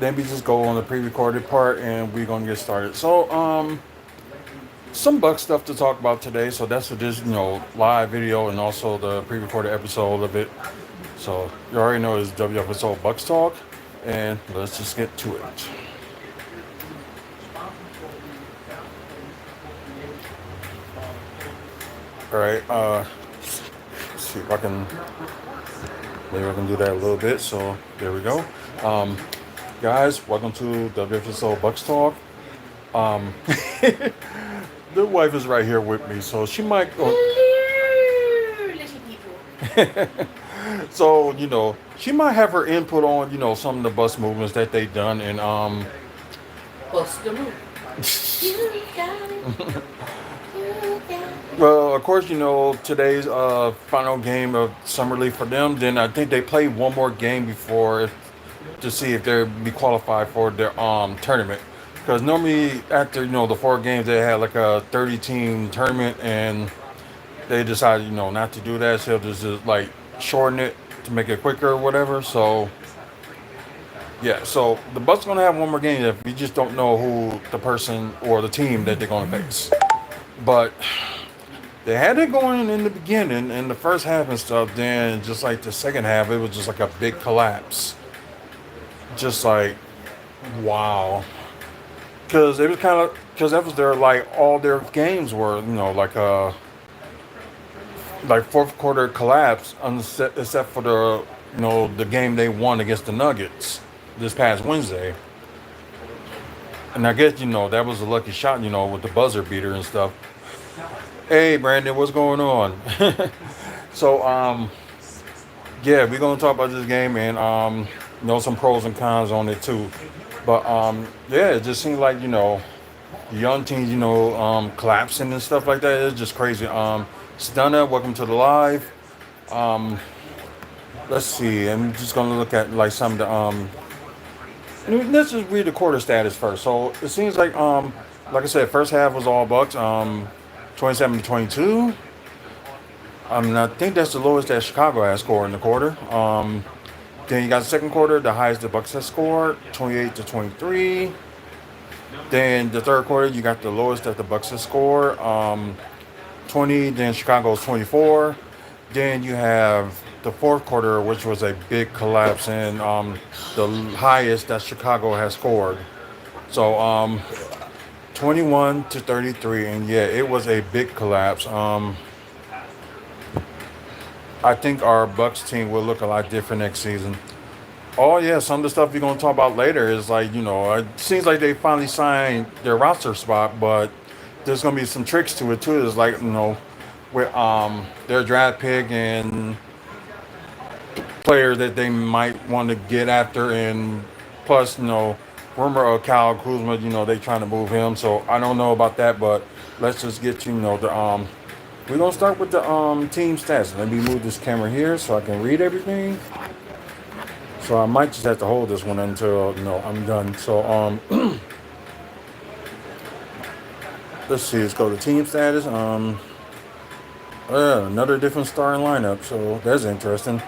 Then we just go on the pre-recorded part, and we're gonna get started. So, some Buck stuff to talk about today. So that's what this, live video and also the pre-recorded episode of it. So you already know it's WFSO Bucks Talk, and let's just get to it. All right. Let's see if I can. Maybe I can do that a little bit. So there we go. Um, Guys, welcome to WFSO Bucks Talk. Um, the wife is right here with me, so she might. Hello, little people. So she might have her input on some of the bus movements that they done, and Bust the move. You got it. You got it. well, of course, today's final game of summer league for them. Then I think they play one more game before to see if they'll be qualified for their tournament. Because normally after the 4 games they had like a 30-team tournament, and they decided not to do that, so just like shorten it to make it quicker or whatever. So yeah, so the Bucks gonna have one more game if we just don't know who the person or the team that they're gonna face. But they had it going in the beginning, in the first half and stuff. Then just like the second half, it was just like a big collapse. Just like wow, because it was kind of because that was their like all their games were like fourth quarter collapse, except for the game they won against the Nuggets this past Wednesday. And I guess that was a lucky shot, with the buzzer beater and stuff. Hey Brandon, what's going on? So yeah, we're gonna talk about this game, and some pros and cons on it too. But yeah, it just seems like the young teams collapsing and stuff like that. It's just crazy. Stunner, welcome to the live. Um, let's see. I'm just gonna look at like some of the let's just read the quarter status first. So it seems like I said, first half was all Bucks. 27-22. I think that's the lowest that Chicago has scored in the quarter. Then you got the second quarter, the highest the Bucks has scored, 28-23. Then the third quarter, you got the lowest that the Bucks has scored, 20. Then Chicago's 24. Then you have the fourth quarter, which was a big collapse, and the highest that Chicago has scored. So 21-33, and yeah, it was a big collapse. I think our Bucks team will look a lot different next season. Oh yeah, some of the stuff we're gonna talk about later is like it seems like they finally signed their roster spot, but there's gonna be some tricks to it too. It's like with their draft pick and player that they might want to get after, and plus rumor of Kyle Kuzma, they trying to move him. So I don't know about that, but let's just get the we're gonna start with the team stats. Let me move this camera here so I can read everything. So I might just have to hold this one until I'm done. So let's see. Let's go to team status. Another different starting lineup. So that's interesting.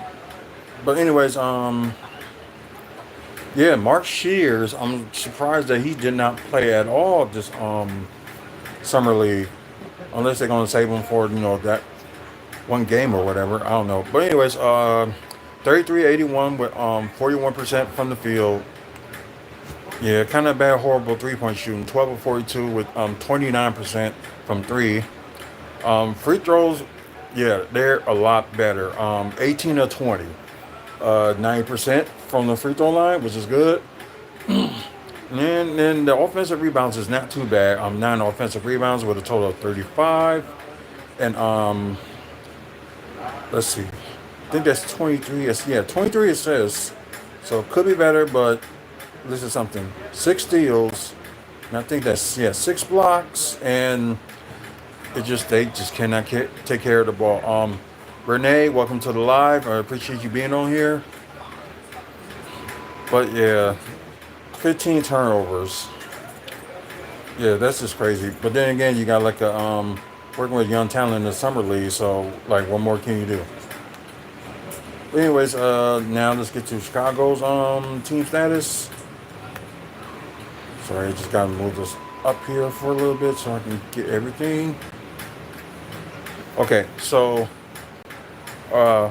But anyways, yeah, Mark Shears. I'm surprised that he did not play at all this summer league, unless they're gonna save him for that one game or whatever. I don't know. But anyways, 33-81 with 41% from the field. Yeah, kind of bad, horrible 3-point shooting. 12 of 42 with 29% from three. Free throws, yeah, they're a lot better. 18 of 20, 90% from the free throw line, which is good. And then the offensive rebounds is not too bad. 9 offensive rebounds with a total of 35. And let's see. I think that's 23. Yeah, 23 assists. So it could be better, but this is something. 6 steals. And I think that's 6 blocks, and they just cannot take care of the ball. Renee, welcome to the live. I appreciate you being on here. But yeah, 15 turnovers. Yeah, that's just crazy. But then again, you got like a working with young talent in the summer league. So like, what more can you do? But anyways, now let's get to Chicago's team status. Sorry, I just gotta move this up here for a little bit so I can get everything. Okay, so uh,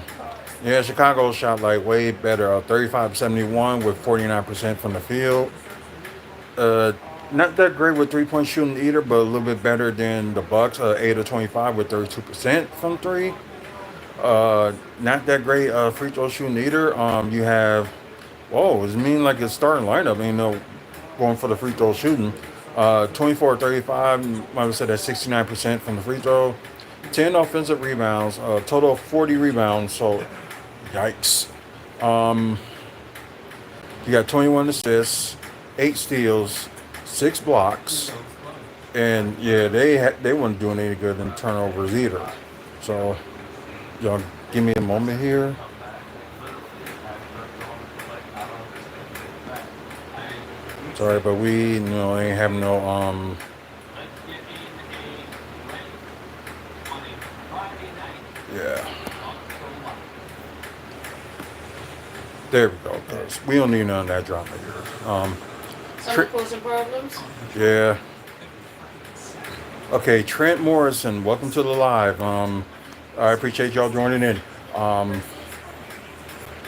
yeah, Chicago shot like way better. 35-71 with 49% from the field. Uh, Not that great with 3 point shooting either, but a little bit better than the Bucks. 8 of 25 with 32% from three. Not that great free throw shooting either. You have whoa, it mean like a starting lineup. Going for the free throw shooting. 24-35. I would say that's 69% from the free throw. 10 offensive rebounds. Total of 40 rebounds. So, yikes. You got 21 assists, 8 steals, 6 blocks, and yeah, they weren't doing any good in turnovers either. So, y'all give me a moment here. Sorry, but we ain't have no yeah. There we go. Cause we don't need none of that drama here. Some closing problems. Yeah. Okay, Trent Morrison, welcome to the live. I appreciate y'all joining in. Um,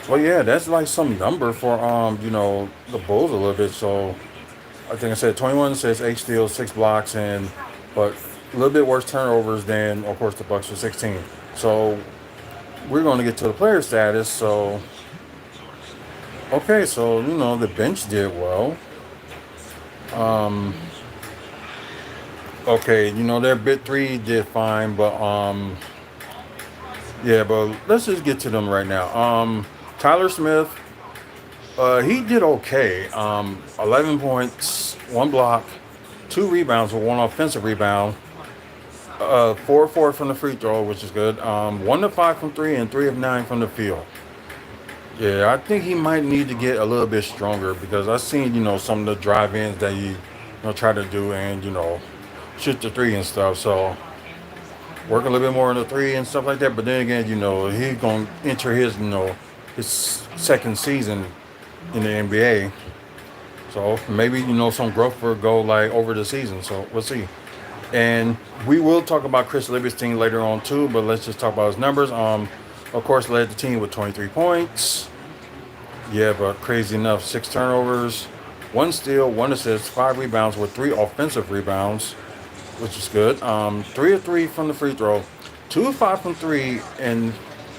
well, yeah, that's like some number for the Bulls a little bit. So I think I said 21 says 8 steals, 6 blocks, and but a little bit worse turnovers than of course the Bucks with 16. So we're going to get to the player status. So okay, so the bench did well. Um, okay, their bit three did fine, but yeah, but let's just get to them right now. Tyler Smith, he did okay. 11 points, 1 block, 2 rebounds with 1 offensive rebound. 4 of 4 from the free throw, which is good. 1 of 5 from three and 3 of 9 from the field. Yeah, I think he might need to get a little bit stronger because I've seen some of the drive-ins that he try to do and shoot the three and stuff. So work a little bit more on the three and stuff like that. But then again, he's gonna enter his second season in the NBA. So maybe some growth will go like over the season. So we'll see. And we will talk about Chris Livingston later on too. But let's just talk about his numbers. Of course, led the team with 23 points. Yeah, but crazy enough, 6 turnovers, 1 steal, 1 assist, 5 rebounds with 3 offensive rebounds, which is good. 3 of 3 from the free throw, 2 of 5 from three, and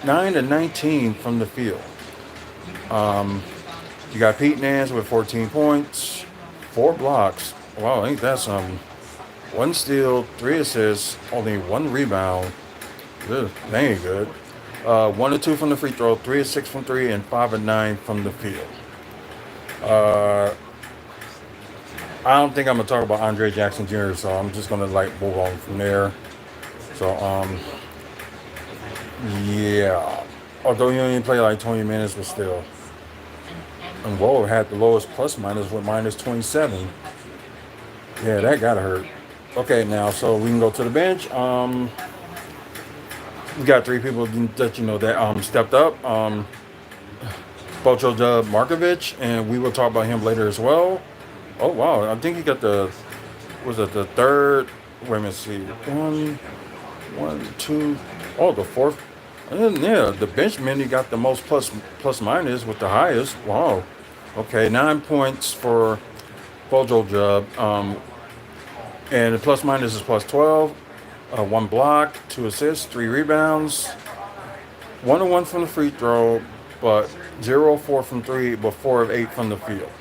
9 of 19 from the field. You got Pete Nance with 14 points, 4 blocks. Wow, ain't that something? 1 steal, 3 assists, only 1 rebound. Ugh, that ain't good. 1 of 2 from the free throw, 3 of 6 from three, and 5 of 9 from the field. Uh, I don't think I'm gonna talk about Andre Jackson Jr., so I'm just gonna move on from there. So yeah. Although he only played like 20 minutes, but still. And Whoa had the lowest plus minus with minus 27. Yeah, that gotta hurt. Okay, now so we can go to the bench. We got 3 people that stepped up. Bojo Markovic, and we will talk about him later as well. Oh wow, I think he got the third? Wait a minute, see, one, two. Oh, the fourth. And then, yeah, the benchman he got the most plus minus with the highest. Wow. Okay, 9 points for Bojo and the plus minus is plus 12. 1 block, 2 assists, 3 rebounds, 1 of 1 from the free throw, but 0 of 4 from three, but 4 of 8 from the field.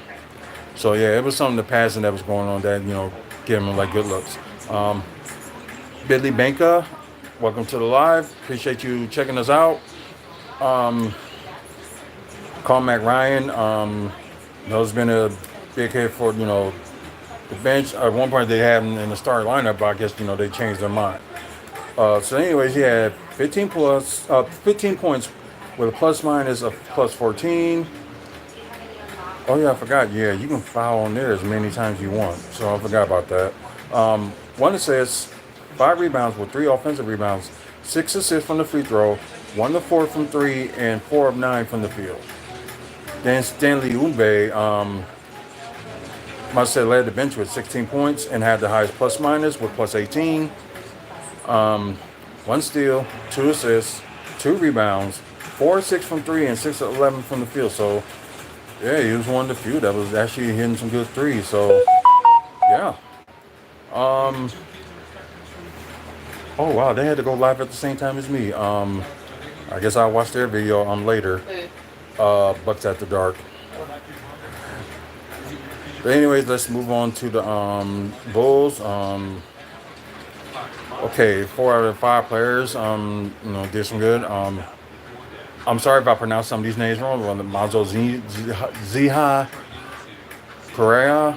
So yeah, it was something the passing that was going on that gave him like good looks. Billy Banka, welcome to the live. Appreciate you checking us out. Carmack Ryan, has been a big hit for the bench. At one point they had him in the starting lineup, but I guess they changed their mind. So anyways, he had 15 points with a plus minus of plus 14. Oh yeah, I forgot. Yeah, you can foul on there as many times as you want. So I forgot about that. 1 assist, 5 rebounds with 3 offensive rebounds, 6 assists from the free throw, 1 of 4 from three, and 4 of 9 from the field. Then Stanley Umbe, Must say led the bench with 16 points and had the highest plus minus with plus 18. One steal, two assists, two rebounds, 4 6 from three, and 6 11 from the field. So yeah, he was one of the few that was actually hitting some good threes. So yeah. Um. Oh wow, they had to go live at the same time as me. I guess I'll watch their video later. Who? Bucks After Dark. But anyways, let's move on to the Bulls. Okay, 4 out of 5 players. Did some good. I'm sorry if I pronounced some of these names wrong. Mazo Ziha Correa,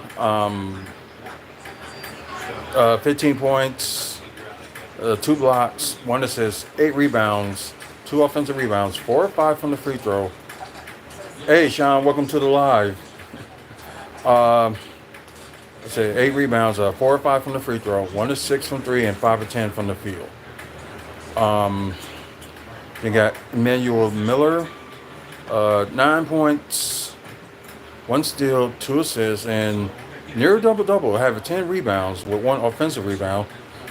15 points, 2 blocks, 1 assist, 8 rebounds, 2 offensive rebounds, 4 or 5 from the free throw. Hey, Sean, welcome to the live. Let's say 8 rebounds, 4 or 5 from the free throw, 1 to 6 from three, and 5 or 10 from the field. You got Emmanuel Miller, 9 points, 1 steal, 2 assists, and near double double. Have 10 rebounds with 1 offensive rebound,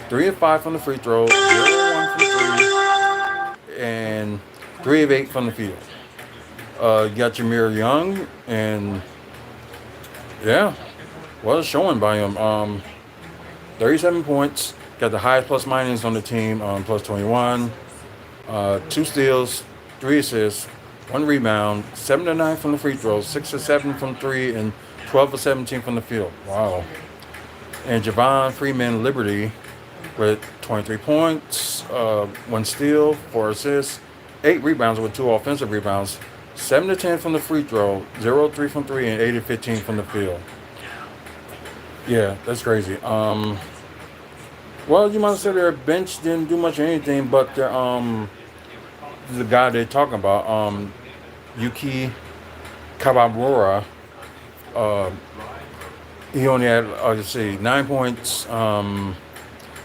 3 of 5 from the free throw, 0 of 1 from three, and 3 of 8 from the field. You got Jameer Young, and yeah, was showing by him. 37 points, got the highest plus minus on the team, plus 21. 2 steals, 3 assists, 1 rebound, 7 of 9 from the free throws, 6 of 7 from three, and 12 of 17 from the field. Wow. And Javon Freeman Liberty with 23 points, 1 steal, 4 assists, 8 rebounds with 2 offensive rebounds, 7 of 10 from the free throw, 0 of 3 from three, and 8 of 15 from the field. Yeah, that's crazy. Well, you might say their bench didn't do much of anything, but the guy they're talking about, Yuki Kawamura, uh, he only had, let's see, 9 points,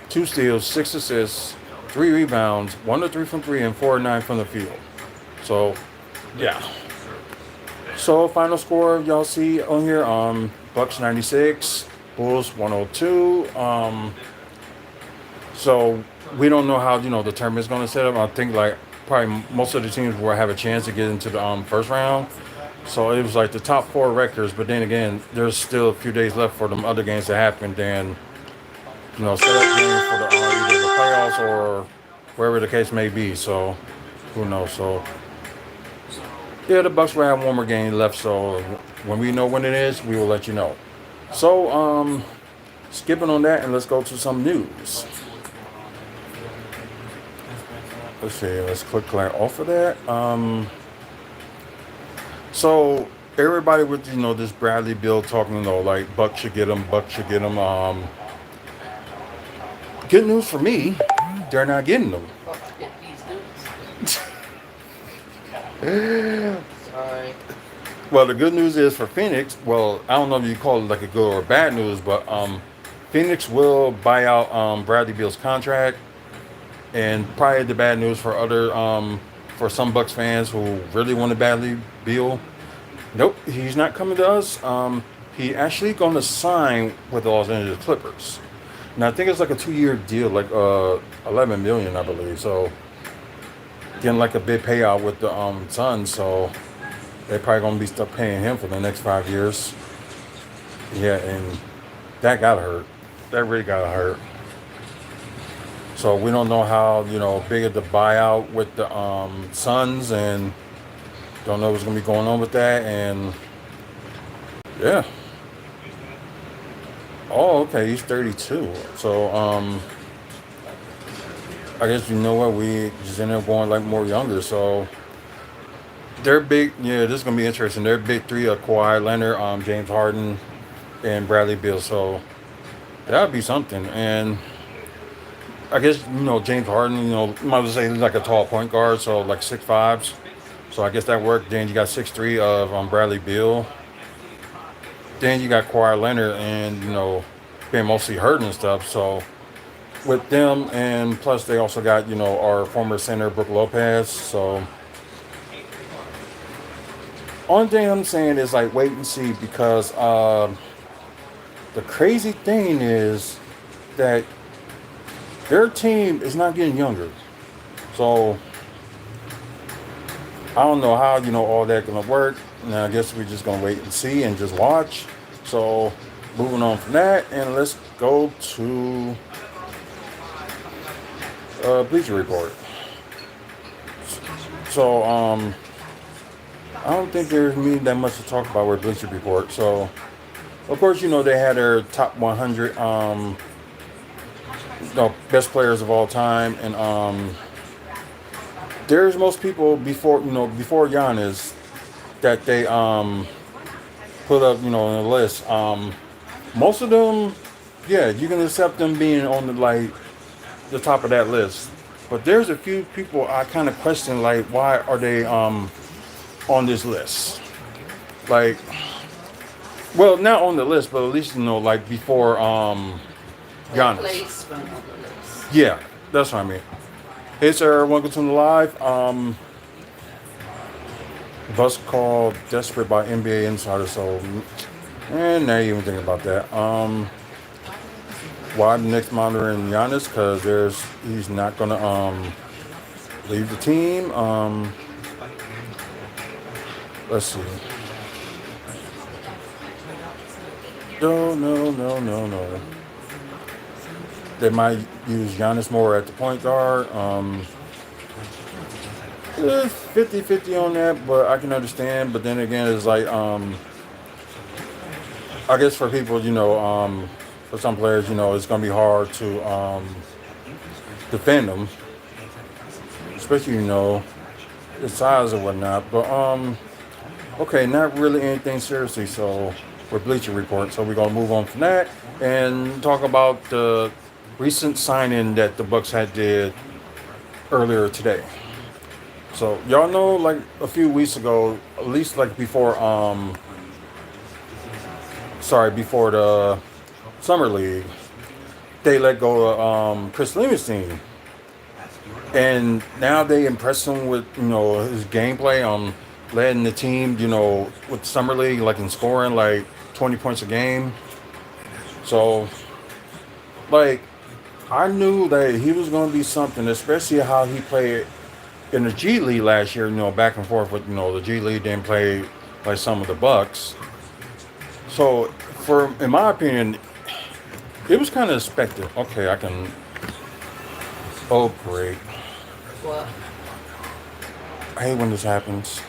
2 steals, 6 assists, 3 rebounds, 1 to 3 from three, and 4 of 9 from the field. So, yeah. So, final score y'all see on here, Bucks 96, Bulls 102. So we don't know how the tournament's going to set up. I think like probably most of the teams will have a chance to get into the first round. So it was like the top 4 records, but then again, there's still a few days left for them other games to happen. Then set up games for the either the playoffs or wherever the case may be. So who knows? So yeah, the Bucks will have one more game left. So when we know when it is, we will let you know. So skipping on that, and let's go to some news. Let's see. Let's click off of that. So everybody with this Bradley Bill talking, like Buck should get him, Buck should get him. Good news for me, they're not getting them. Fuck, get these dudes. Sorry. Well, the good news is for Phoenix. Well, I don't know if you call it like a good or bad news, but Phoenix will buy out Bradley Beal's contract. And probably the bad news for for some Bucks fans who really wanted Bradley Beal. Nope, he's not coming to us. He actually going to sign with the Los Angeles Clippers. Now I think it's like a 2-year deal, like $11 million, I believe. So getting like a big payout with the Suns. So they're probably going to be stuck paying him for the next 5 years. Yeah, and that gotta hurt. That really gotta hurt. So we don't know how big of the buyout with the Suns, and don't know what's gonna be going on with that. And yeah. Oh, okay, he's 32. So I guess we just ended up going like more younger. So they're big. Yeah, this is gonna be interesting. They're big three: Kawhi Leonard, James Harden, and Bradley Beal. So that would be something. And I guess James Harden. Might as well say he's like a tall point guard, so like 6'5". So I guess that worked. Then you got 6'3" of Bradley Beal. Then you got Kawhi Leonard, and being mostly hurt and stuff. So with them, and plus they also got our former center Brook Lopez. So only thing I'm saying is like wait and see, because the crazy thing is that their team is not getting younger. So I don't know how all that gonna work. And I guess we're just gonna wait and see and just watch. So moving on from that, and let's go to Bleacher Report. So I don't think there's really that much to talk about with Bleacher Report. So of course they had their top 100 best players of all time, and there's most people before Giannis that they put up on the list. Most of them, yeah, you can accept them being on the top of that list. But there's a few people I kind of question, like, why are they on this list? Like, well, not on the list, but at least like before Giannis. Placement on the list. Yeah, that's what I mean. Hey sir, welcome to the live. Bus called Desperate by NBA Insider, so and now you even think about that. Why the next monitoring Giannis? Because he's not gonna leave the team. Let's see. No. They might use Giannis more at the point guard. It's 50-50 on that, but I can understand. But then again, it's like, I guess for people, for some players, it's going to be hard to defend them, especially, the size or whatnot. But, okay, not really anything seriously. So, with Bleacher Report. So, we're going to move on from that and talk about the recent signing that the Bucks had did earlier today. So y'all know, like a few weeks ago, at least like before before the summer league, they let go of Chris Livingston, and now they impress him with his gameplay, letting the team with the summer league, like in scoring like 20 points a game. So like I knew that he was going to be something, especially how he played in the G League last year, back and forth with, the G League, didn't play like some of the Bucks. So, in my opinion, it was kind of expected. Okay, I can. Oh, great. What? I hate when this happens.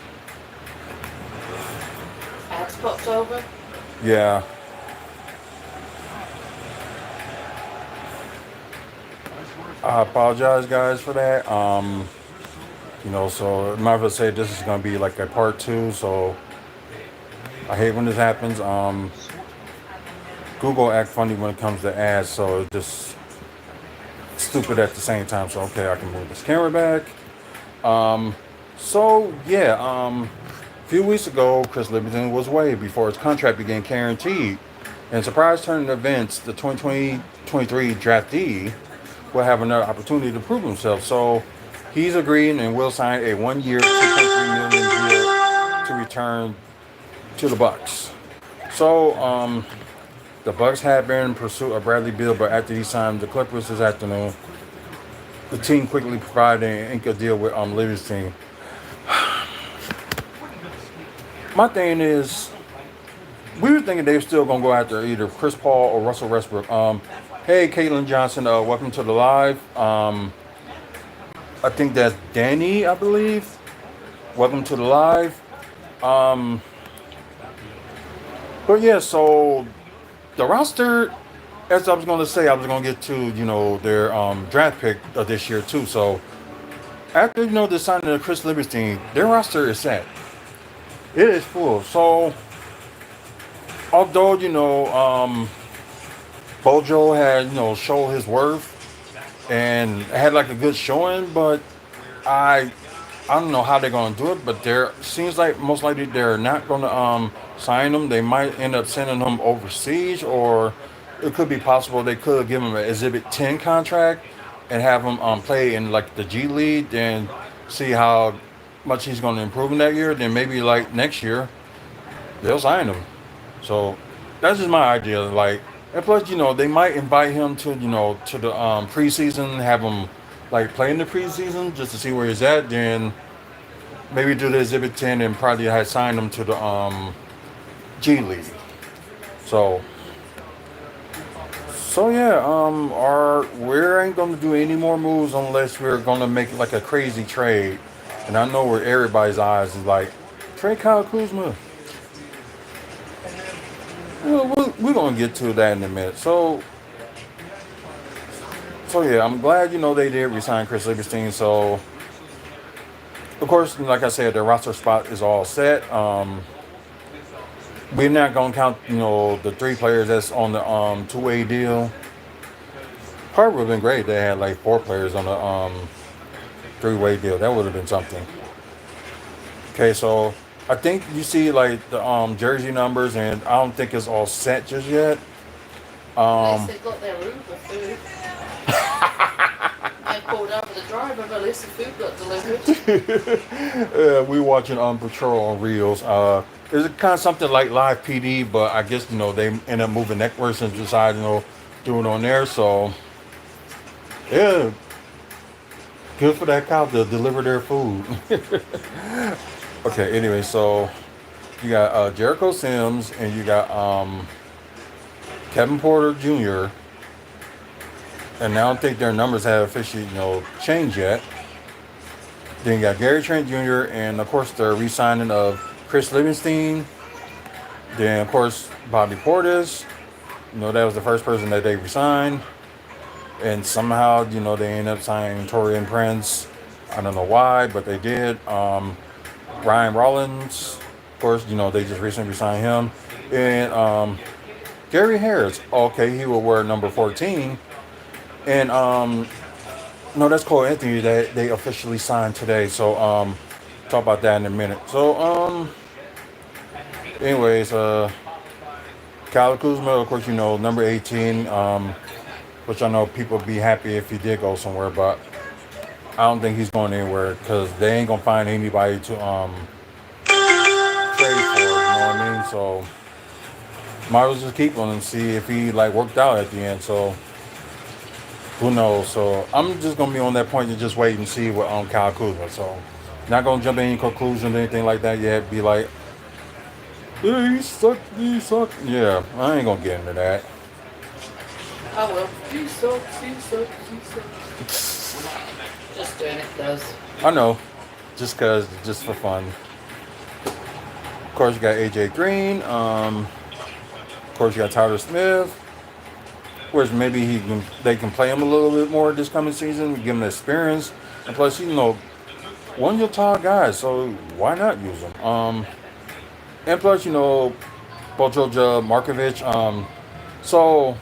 Ads popped over? Yeah. I apologize, guys, for that. So I might as well say this is going to be like a part 2. So I hate when this happens. Google act funny when it comes to ads, so it's just stupid at the same time. So okay, I can move this camera back. So yeah, a few weeks ago, Chris Livingston was waived before his contract began guaranteed. And surprise turn events, the 2023 draftee will have another opportunity to prove himself. So he's agreeing and will sign a 1-year, $2.3 million deal to return to the Bucks. So the Bucks had been in pursuit of Bradley Beal, but after he signed the Clippers this afternoon, the team quickly provided an ink a deal with Livingston. My thing is, we were thinking they were still gonna go after either Chris Paul or Russell Westbrook. Hey, Caitlin Johnson, welcome to the live. I think that's Danny, I believe. Welcome to the live. But yeah, so the roster, as I was going to say, I was going to get to, their draft pick of this year too. So after, the signing of Chris Livingston, their roster is set. It is full. So although, Bojo had, showed his worth and had like a good showing, but I don't know how they're going to do it, but there seems like most likely they're not going to sign him. They might end up sending him overseas, or it could be possible they could give him an Exhibit 10 contract and have him play in like the G League and see how much he's going to improve in that year. Then maybe like next year they'll sign him. So that's just my idea. Like And plus, they might invite him to, to the preseason, have him like play in the preseason just to see where he's at. Then maybe do the Exhibit 10 and probably had signed him to the G League. So, so yeah, we ain't gonna do any more moves unless we're gonna make like a crazy trade. And I know where everybody's eyes is like, trade Kyle Kuzma. We're gonna get to that in a minute. So yeah, I'm glad they did resign Chris Lieberstein. So of course, like I said, the roster spot is all set. We're not gonna count the three players that's on the two-way deal. Probably would have been great. They had like four players on the three-way deal. That would have been something. Okay, so I think you see like the jersey numbers, and I don't think it's all set just yet. At least Um, they got their Uber food. They pulled over the driver, but at least the food got delivered. we watching Patrol on Reels. It's kind of something like Live PD, but I guess they end up moving networks and decided doing it on there. So yeah, good for that cow to deliver their food. Okay, anyway, so you got Jericho Sims and you got Kevin Porter Jr. And I don't think their numbers have officially changed yet. Then you got Gary Trent Jr. and of course the re-signing of Chris Livingston. Then of course Bobby Portis. That was the first person that they re-signed. And somehow they ended up signing Torian Prince. I don't know why, but they did. Ryan Rollins, of course, they just recently signed him. And Gary Harris, okay, he will wear number 14. And no, that's Cole Anthony that they officially signed today. So talk about that in a minute. So anyways, Kyle Kuzma, of course, number 18, which I know people be happy if he did go somewhere, but I don't think he's going anywhere because they ain't gonna find anybody to trade for. You know what I mean? So might as well just keep him and see if he like worked out at the end. So who knows? So I'm just gonna be on that point to just wait and see what Kyle Kuzma. So not gonna jump in any conclusions or anything like that yet. Be like, yeah, he sucked. He sucked. Yeah, I ain't gonna get into that. Oh well. He sucks, he sucks, he sucks. Just doing it, does. I know, just for fun. Of course, you got AJ Green. Of course, you got Tyler Smith. Whereas maybe they can play him a little bit more this coming season, give him the experience, and plus, one of your tall guys, so why not use him? And plus, Bojoja Markovic. So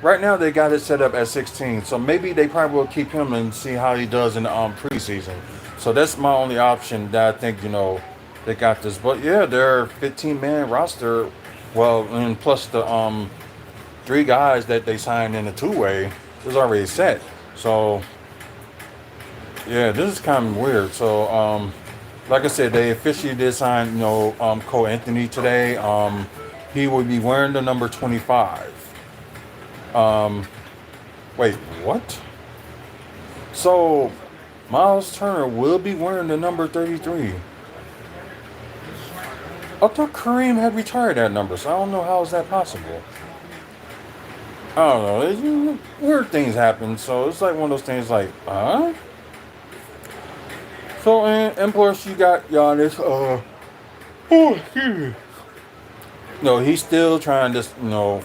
right now they got it set up at 16, so maybe they probably will keep him and see how he does in the preseason. So that's my only option that I think they got this. But yeah, their 15-man roster. Well, and plus the three guys that they signed in the two-way was already set. So yeah, this is kind of weird. So like I said, they officially did sign Cole Anthony today. He will be wearing the number 25. Wait, what? So Miles Turner will be wearing the number 33. I thought Kareem had retired that number, so I don't know how is that possible. I don't know. Weird things happen, so it's like one of those things like, huh? So, and plus you got Giannis, oh, excuse me. No, he's still trying to,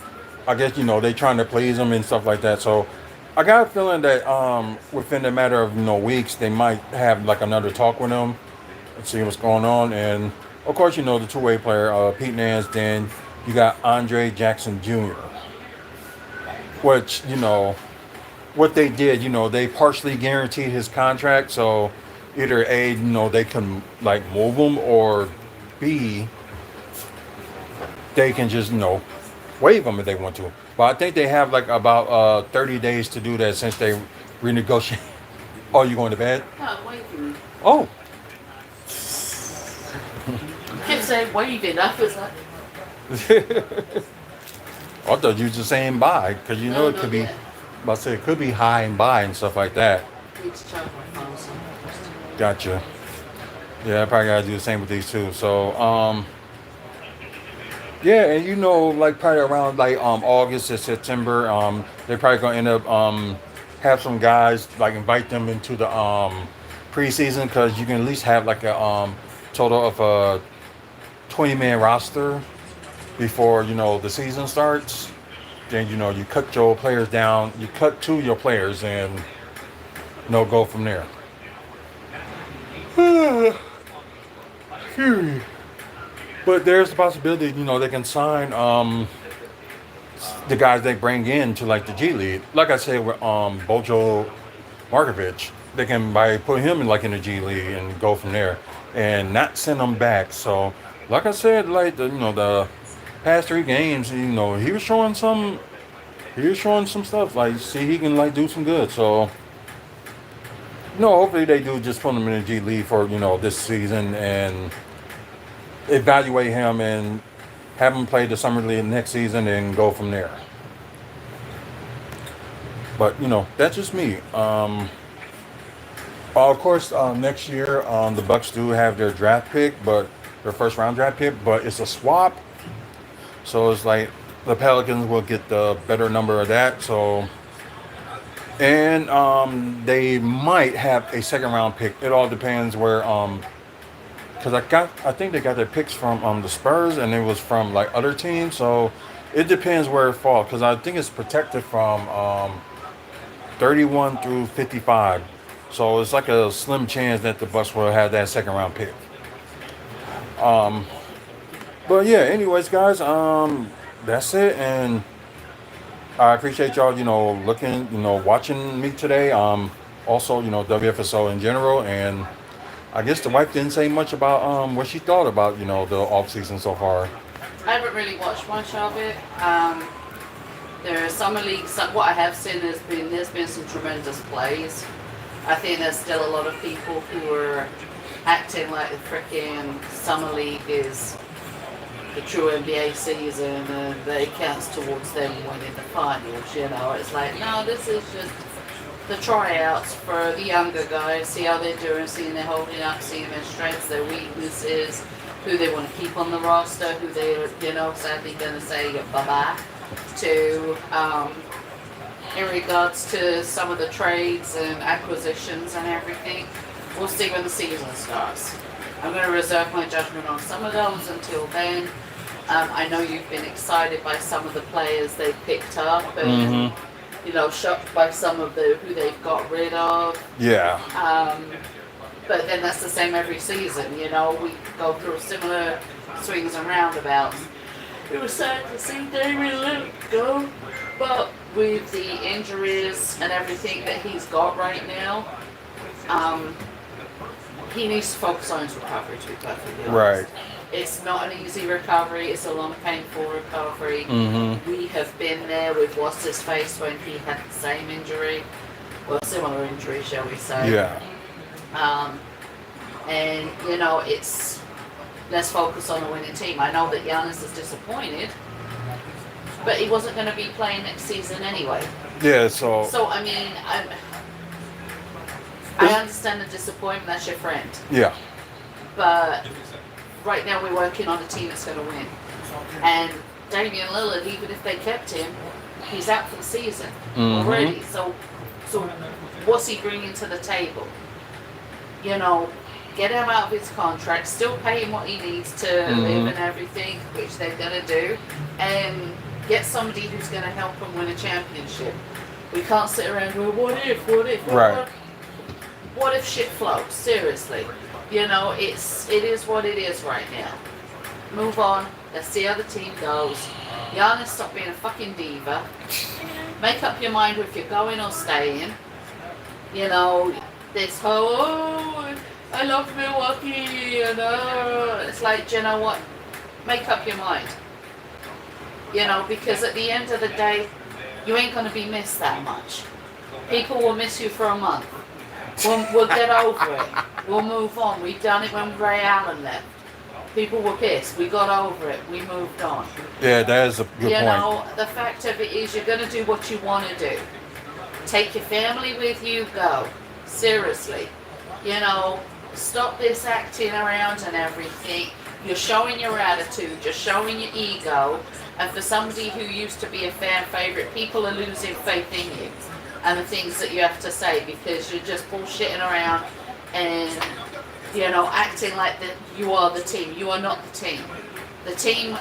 I guess, they trying to please him and stuff like that. So, I got a feeling that within a matter of, weeks, they might have like another talk with him and see what's going on. And, of course, the two-way player, Pete Nance, then you got Andre Jackson Jr., which, what they did, they partially guaranteed his contract. So either A, they can like move him, or B, they can just, waive him if they want to. But I think they have like about 30 days to do that since they renegotiate. Oh, you going to bed? No, waving. Oh. I kept saying waving. I was like, I thought you were just saying buy, because you know No, it could not be, yet. about to say it could be high and buy and stuff like that. Need to charge my phone first. Gotcha. Yeah, I probably gotta do the same with these two. So, yeah, and you know, like probably around like August or September, they're probably gonna end up have some guys like invite them into the preseason because you can at least have like a total of a 20-man roster before you know the season starts. Then you know you cut your players down, you cut two of your players, and go from there. Phew. But there's the possibility, they can sign the guys they bring in to like the G League. Like I said with Bojo Markovic, they can by put him in like in the G League and go from there and not send him back. So like I said, like the past three games, he was showing some stuff. Like see he can like do some good. So hopefully they do just put him in the G League for, this season and evaluate him and have him play the summer league next season and go from there. But that's just me. Of course, next year the Bucks do have their draft pick, but their first round draft pick, but it's a swap. So it's like the Pelicans will get the better number of that. So and they might have a second round pick. It all depends where because I think they got their picks from the Spurs and it was from like other teams. So it depends where it falls because I think it's protected from 31 through 55. So it's like a slim chance that the Bucks will have that second round pick. But yeah, anyways, guys, that's it, and I appreciate y'all, looking, watching me today. Also, WFSO in general, and I guess the wife didn't say much about what she thought about, the off season so far. I haven't really watched much of it. There are summer leagues. What I have seen there's been some tremendous plays. I think there's still a lot of people who are acting like the freaking summer league is the true NBA season and that it counts towards them winning the finals. It's like no, this is just the tryouts for the younger guys. See how they're doing, seeing they're holding up, seeing their strengths, their weaknesses, who they want to keep on the roster, who they're sadly going to say bye bye to. In regards to some of the trades and acquisitions and everything, we'll see when the season starts. I'm going to reserve my judgment on some of those until then. I know you've been excited by some of the players they've picked up and, shocked by some of who they've got rid of. Yeah. But then that's the same every season, we go through similar swings and roundabouts. It was sad to see David Lillard go, but with the injuries and everything that he's got right now, he needs to focus on his recovery, to be perfectly honest. Right. It's not an easy recovery. It's a long, painful recovery. Mm-hmm. We have been there with what's his face when he had the same injury, well, similar injury, shall we say? Yeah. And it's let's focus on a winning team. I know that Giannis is disappointed, but he wasn't going to be playing next season anyway. Yeah. So I mean, I understand the disappointment. That's your friend. Yeah. But right now we're working on a team that's going to win. And Damian Lillard, even if they kept him, he's out for the season already. So what's he bringing to the table? Get him out of his contract, still pay him what he needs to live and everything, which they're going to do, and get somebody who's going to help him win a championship. We can't sit around and go, what if? Right. What if shit floats? Seriously. It is what it is right now. Move on. Let's see how the team goes. Giannis, stop being a fucking diva. Make up your mind if you're going or staying. This whole, I love Milwaukee, it's like, you know what? Make up your mind. Because at the end of the day, you ain't going to be missed that much. People will miss you for a month. We'll get over it. We'll move on. We've done it when Ray Allen left. People were pissed. We got over it. We moved on. Yeah, that is a good You point. know, the fact of it is you're going to do what you want to do. Take your family with you, go. Seriously. You know, stop this acting around and everything. You're showing your attitude, you're showing your ego. And for somebody who used to be a fan favorite, people are losing faith in you and the things that you have to say because you're just bullshitting around and, you know, acting like that you are the team. You are not the team. The team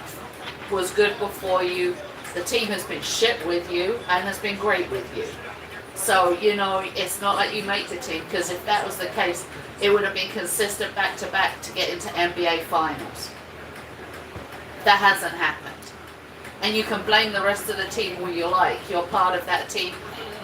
was good before you. The team has been shit with you and has been great with you. So, you know, it's not like you make the team, because if that was the case, it would have been consistent back to back to get into NBA finals. That hasn't happened. And you can blame the rest of the team all you like. You're part of that team.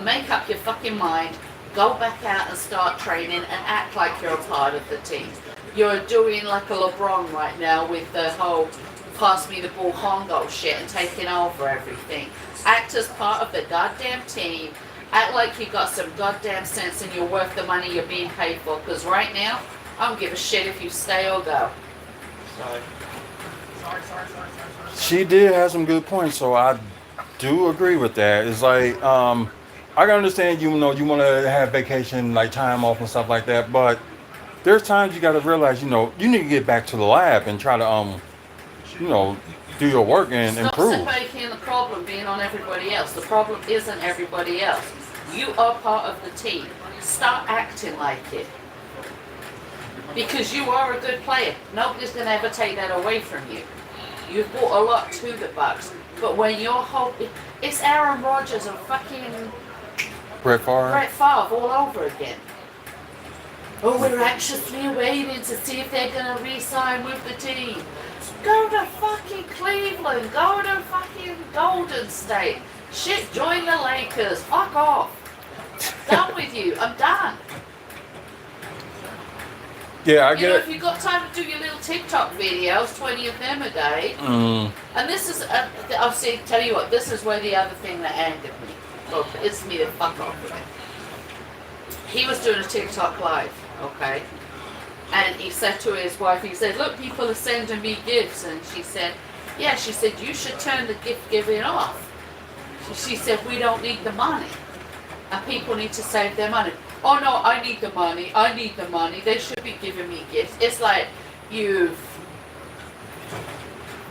Make up your fucking mind. Go back out and start training and act like you're a part of the team. You're doing like a LeBron right now with the whole pass me the ball hongo shit and taking over everything. Act as part of the goddamn team. Act like you got some goddamn sense and you're worth the money you're being paid for. Because right now, I don't give a shit if you stay or go. Sorry. She did have some good points, so I do agree with that. It's like, I can understand, you know, you want to have vacation, like time off and stuff like that, but there's times you got to realize, you know, you need to get back to the lab and try to, you know, do your work and improve. Stop making the problem being on everybody else. The problem isn't everybody else. You are part of the team. Start acting like it. Because you are a good player. Nobody's going to ever take that away from you. You've brought a lot to the Bucks. But when you're hoping, it's Aaron Rodgers and fucking Brett Favre all over again. Oh, we're anxiously waiting to see if they're going to re-sign with the team. Go to fucking Cleveland. Go to fucking Golden State. Shit, join the Lakers. Fuck off. Done with you. I'm done. Yeah, I You get know, it. if you've got time to do your little TikTok videos, 20 of them a day. And this is, I'll see, tell you what, this is where the other thing that angered me. Well, it's me to fuck off with it. He was doing a TikTok live, okay? And he said to his wife, he said, look, people are sending me gifts. And she said, yeah, she said, you should turn the gift giving off. She said, we don't need the money. And people need to save their money. Oh no, I need the money. I need the money. They should be giving me gifts. It's like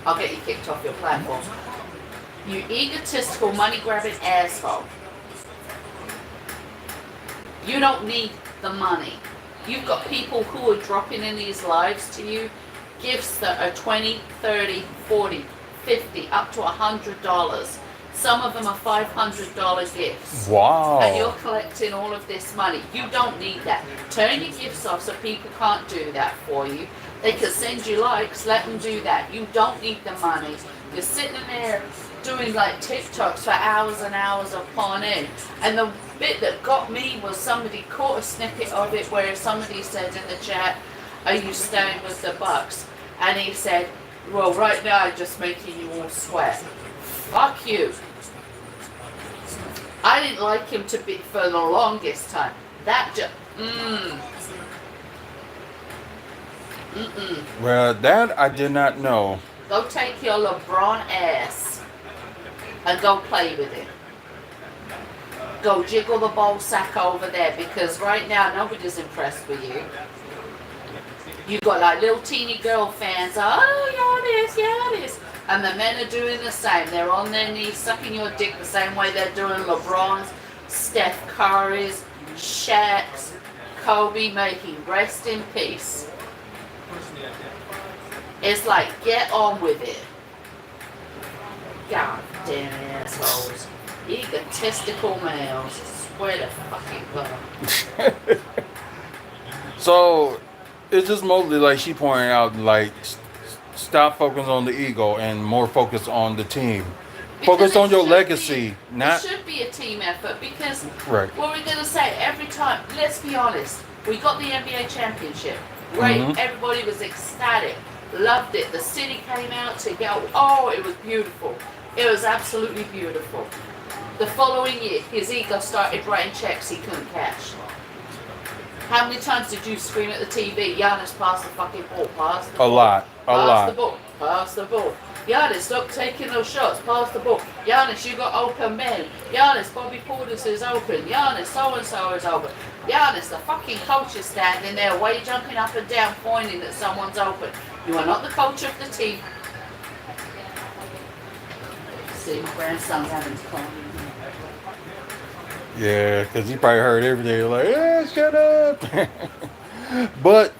I'll get you kicked off your platform. You egotistical, money-grabbing asshole. You don't need the money. You've got people who are dropping in these lives to you gifts that are $20, $30, $40, $50, up to $100. Some of them are $500 gifts. Wow. And you're collecting all of this money. You don't need that. Turn your gifts off so people can't do that for you. They can send you likes, let them do that. You don't need the money. You're sitting there doing like TikToks for hours and hours upon end. And the bit that got me was somebody caught a snippet of it where somebody said in the chat, are you staying with the Bucks? And he said, well, right now I'm just making you all sweat. Fuck you. I didn't like him to be for the longest time. That just, Well, that I did not know. Go take your LeBron ass and go play with it. Go jiggle the ball sack over there, because right now nobody's impressed with you. You got like little teeny girl fans. Oh, yeah, this. And the men are doing the same. They're on their knees sucking your dick the same way they're doing LeBron's, Steph Curry's, Shaq's, Kobe, making rest in peace. It's like, get on with it. God damn assholes. Egotistical males. Swear to fucking God. So it's just mostly like she pointed out, like, stop focusing on the ego and more focus on the team. Focus on your legacy, not. It should be a team effort, because Right. what we're going to say every time, let's be honest, we got the NBA championship. Great, everybody was ecstatic, loved it. The city came out to go, oh, it was beautiful. It was absolutely beautiful. The following year, his ego started writing checks he couldn't cash. How many times did you scream at the TV, Giannis, pass the fucking ball, pass the A ball, lot. A pass lot. the ball, pass the ball. Giannis, stop taking those shots, pass the ball. Giannis, you got open men. Giannis, Bobby Portis is open. Giannis, so-and-so is open. Giannis, the fucking coach is standing there, way jumping up and down, pointing that someone's open. You are not the coach of the team. See, my grandson's having to call me. Yeah, because he probably heard every day, like, yeah, shut up. But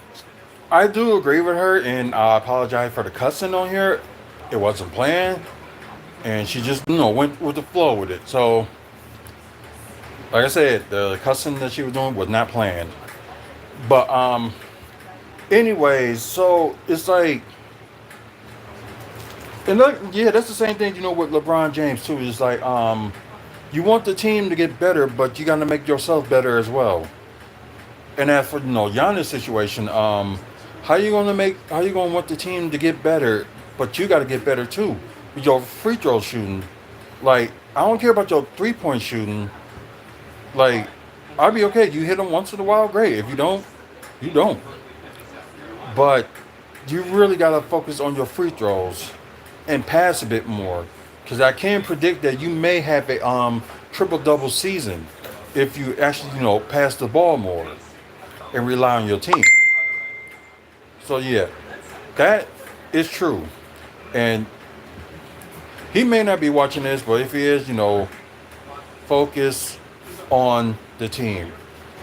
I do agree with her, and I apologize for the cussing on here. It wasn't planned, and she just, went with the flow with it. So, like I said, the cussing that she was doing was not planned. But, anyways, so it's like, and look, yeah, that's the same thing, with LeBron James too. It's like, you want the team to get better, but you got to make yourself better as well. And as for Giannis situation, how you gonna want the team to get better, but you got to get better too. With your free throw shooting, like I don't care about your 3-point shooting. Like I'll be okay. You hit them once in a while, great. If you don't, you don't. But you really got to focus on your free throws and pass a bit more, because I can predict that you may have a triple double season if you actually pass the ball more and rely on your team. So yeah, that is true. And he may not be watching this, but if he is, focus on the team,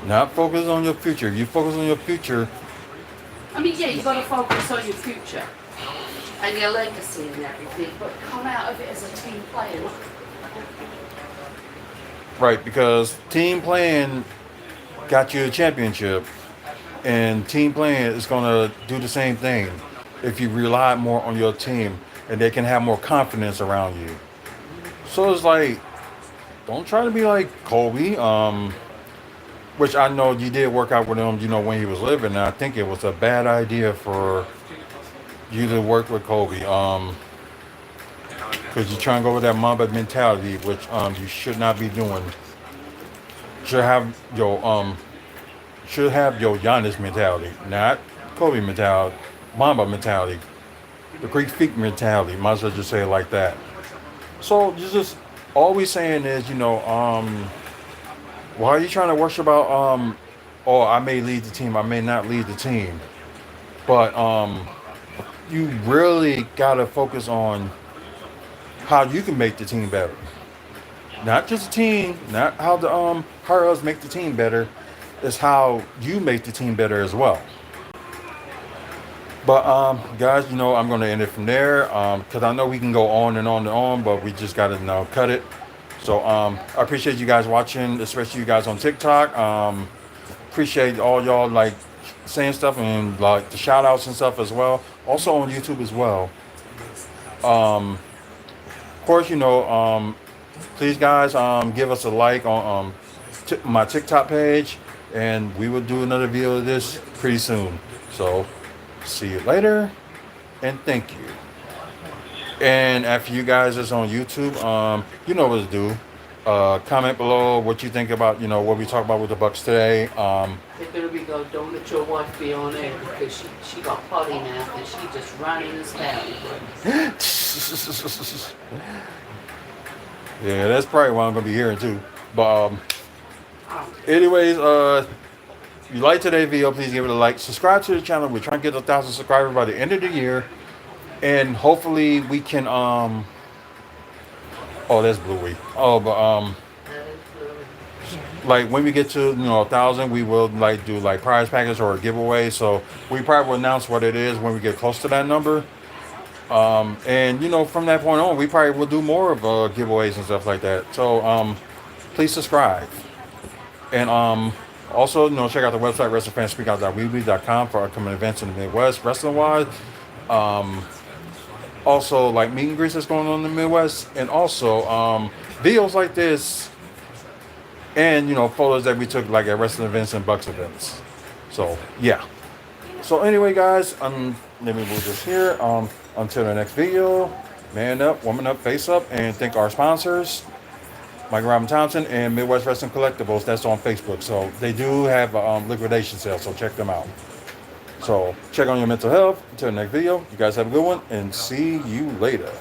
not focus on your future. If you focus on your future. I mean, yeah, you got to focus on your future and your legacy and everything, but come out of it as a team player. Right, because team playing got you a championship, and team playing is going to do the same thing if you rely more on your team and they can have more confidence around you. So it's like, don't try to be like Kobe, which I know you did work out with him, when he was living, and I think it was a bad idea for you to work with Kobe, because you're trying to go with that Mamba mentality, which you should not be doing. Should have your Giannis mentality, not Kobe mentality, Mamba mentality, the Greek freak mentality. Might as well just say it like that. So you just always saying is, why are you trying to worship about oh, I may lead the team, I may not lead the team, but you really gotta focus on how you can make the team better. Not just the team, not how the how others make the team better. It's how you make the team better as well. But guys, I'm gonna end it from there, because I know we can go on and on and on, but we just gotta cut it. So I appreciate you guys watching, especially you guys on TikTok. Appreciate all y'all like saying stuff and like the shout outs and stuff as well. Also on YouTube as well. Of course, please guys, give us a like on my TikTok page, and we will do another video of this pretty soon. So see you later, and thank you. And after you guys is on YouTube, you know what to do. Comment below what you think about, what we talk about with the Bucks today. They're gonna be going, don't let your wife be on air because she got potty mouth and she just running his mouth. Yeah, that's probably what I'm gonna be hearing too. But anyways, if you like today's video, please give it a like. Subscribe to the channel. We're trying to get 1,000 subscribers by the end of the year, and hopefully we can oh, that's Bluey. Oh, but like when we get to 1,000, we will like do like prize package or a giveaway. So we probably will announce what it is when we get close to that number. And from that point on, we probably will do more of giveaways and stuff like that. So please subscribe, and also check out the website wrestlingfanspeakout.weebly.com for upcoming events in the Midwest wrestling wise. Also like meet and greets that's going on in the Midwest, and also videos like this, and photos that we took like at wrestling events and Bucks events. So yeah. So anyway, guys, let me move this here. Until the next video, man up, woman up, face up, and thank our sponsors. Mike Robin Thompson, and Midwest Wrestling Collectibles. That's on Facebook. So they do have a liquidation sale, so check them out. So check on your mental health. Until the next video, you guys have a good one, and see you later.